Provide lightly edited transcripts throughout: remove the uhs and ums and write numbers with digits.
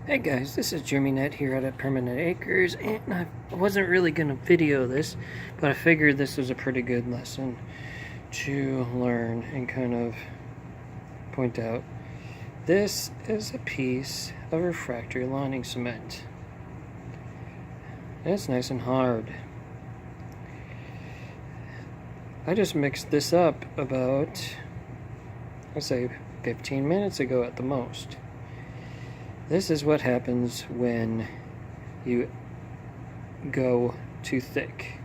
Hey guys, this is Jimmy Net here at Permanent Acres, and I wasn't really going to video this, but I figured this was a pretty good lesson to learn and kind of point out. This is a piece of refractory lining cement. And it's nice and hard. I just mixed this up about, I'd say, 15 minutes ago at the most. This is what happens when you go too thick.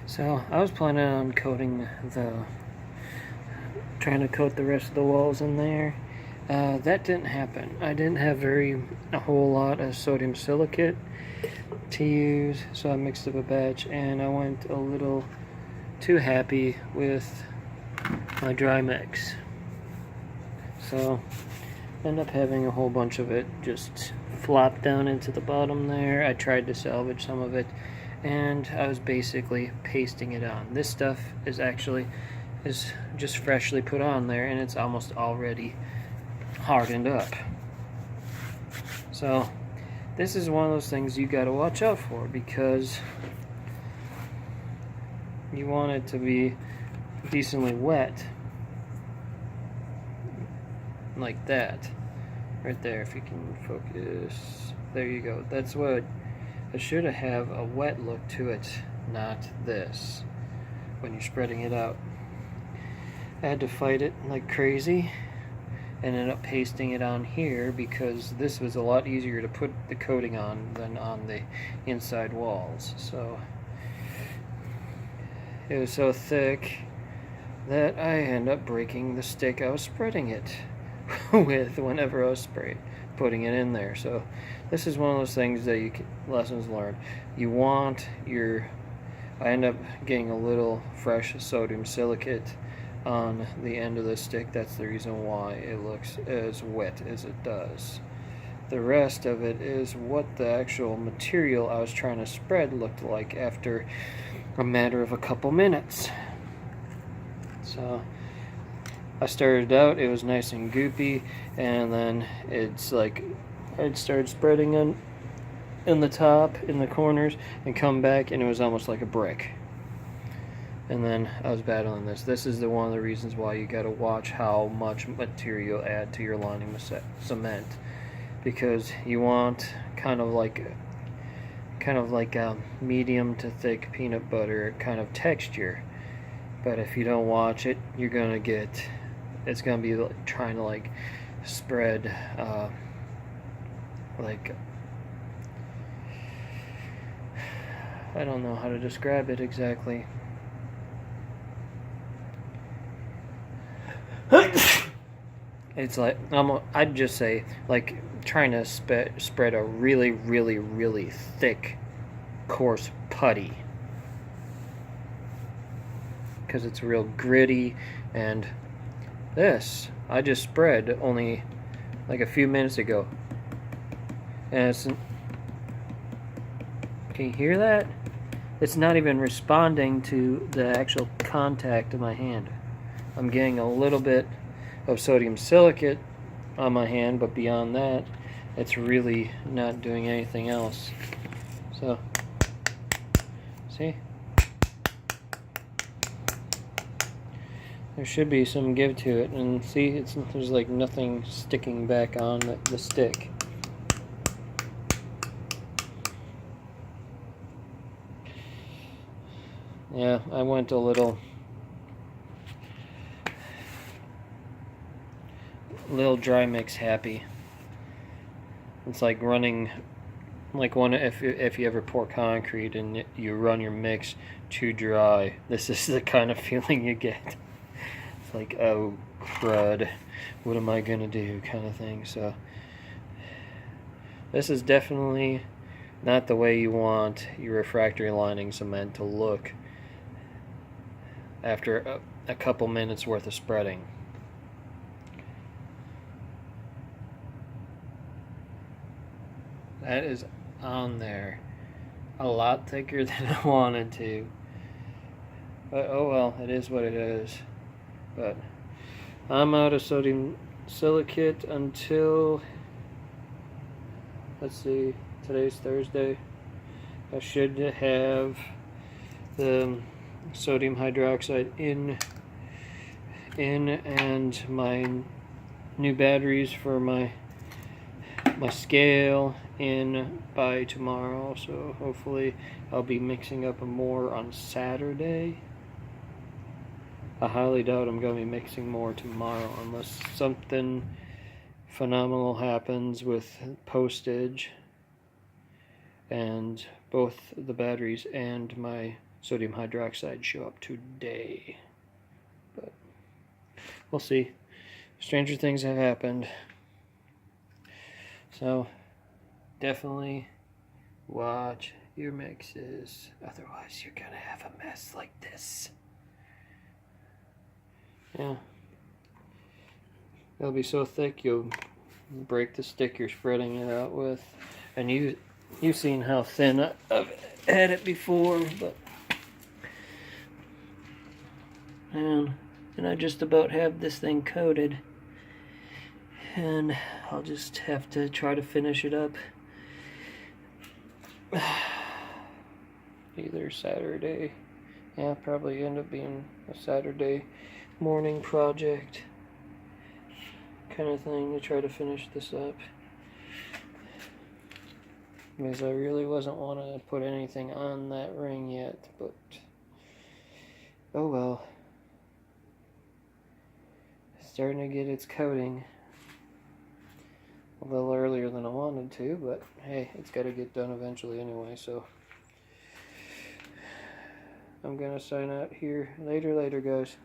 So I was planning on trying to coat the rest of the walls in there. That didn't happen. I didn't have a whole lot of sodium silicate to use, so I mixed up a batch, and I went a little too happy with my dry mix. So end up having a whole bunch of it just flop down into the bottom there. I tried to salvage some of it, and I was basically pasting it on. This stuff is just freshly put on there, and it's almost already hardened up. So this is one of those things you got to watch out for, because you want it to be decently wet, like that right there. If you can focus, there you go. That's what it should have, a wet look to it, not this when you're spreading it out. I had to fight it like crazy and ended up pasting it on here because this was a lot easier to put the coating on than on the inside walls. So it was so thick that I ended up breaking the stick I was spreading it with whenever I was putting it in there. So this is one of those things that lessons learned. I end up getting a little fresh sodium silicate on the end of the stick. That's the reason why it looks as wet as it does. The rest of it is what the actual material I was trying to spread looked like after a matter of a couple minutes. So I started out, it was nice and goopy, and then it's like I'd started spreading in the top, in the corners, and come back, and it was almost like a brick. And then I was battling this. This is one of the reasons why you got to watch how much material add to your lining cement, because you want kind of like a medium to thick peanut butter kind of texture. But if you don't watch it, it's gonna be like trying to like spread like, I don't know how to describe it exactly. It's like, I'd just say like trying to spread a really, really, really thick, coarse putty, because it's real gritty. And this I just spread only like a few minutes ago, and can you hear that? It's not even responding to the actual contact of my hand. I'm getting a little bit of sodium silicate on my hand, but beyond that, it's really not doing anything else. So, see? There should be some give to it, and see, there's like nothing sticking back on the stick. Yeah, I went a little dry mix happy. It's like running, like if you ever pour concrete and you run your mix too dry. This is the kind of feeling you get. It's like, oh crud, what am I gonna do, kind of thing. So this is definitely not the way you want your refractory lining cement to look after a couple minutes worth of spreading. That is on there a lot thicker than I wanted to. But oh well, it is what it is. But I'm out of sodium silicate until, let's see, today's Thursday. I should have the sodium hydroxide in and my new batteries for my scale in by tomorrow. So hopefully I'll be mixing up more on Saturday. I highly doubt I'm going to be mixing more tomorrow unless something phenomenal happens with postage and both the batteries and my sodium hydroxide show up today. But we'll see. Stranger things have happened. So definitely watch your mixes, otherwise you're gonna have a mess like this. Yeah, it'll be so thick you'll break the stick you're spreading it out with. And you've seen how thin I've had it before, but and I just about have this thing coated, and I'll just have to try to finish it up either Saturday. Yeah, probably end up being a Saturday morning project kind of thing to try to finish this up, because I really wasn't wanting to put anything on that ring yet, but oh well. It's starting to get its coating a little earlier than I wanted to, but hey, it's got to get done eventually anyway, so I'm gonna sign out here. Later, guys.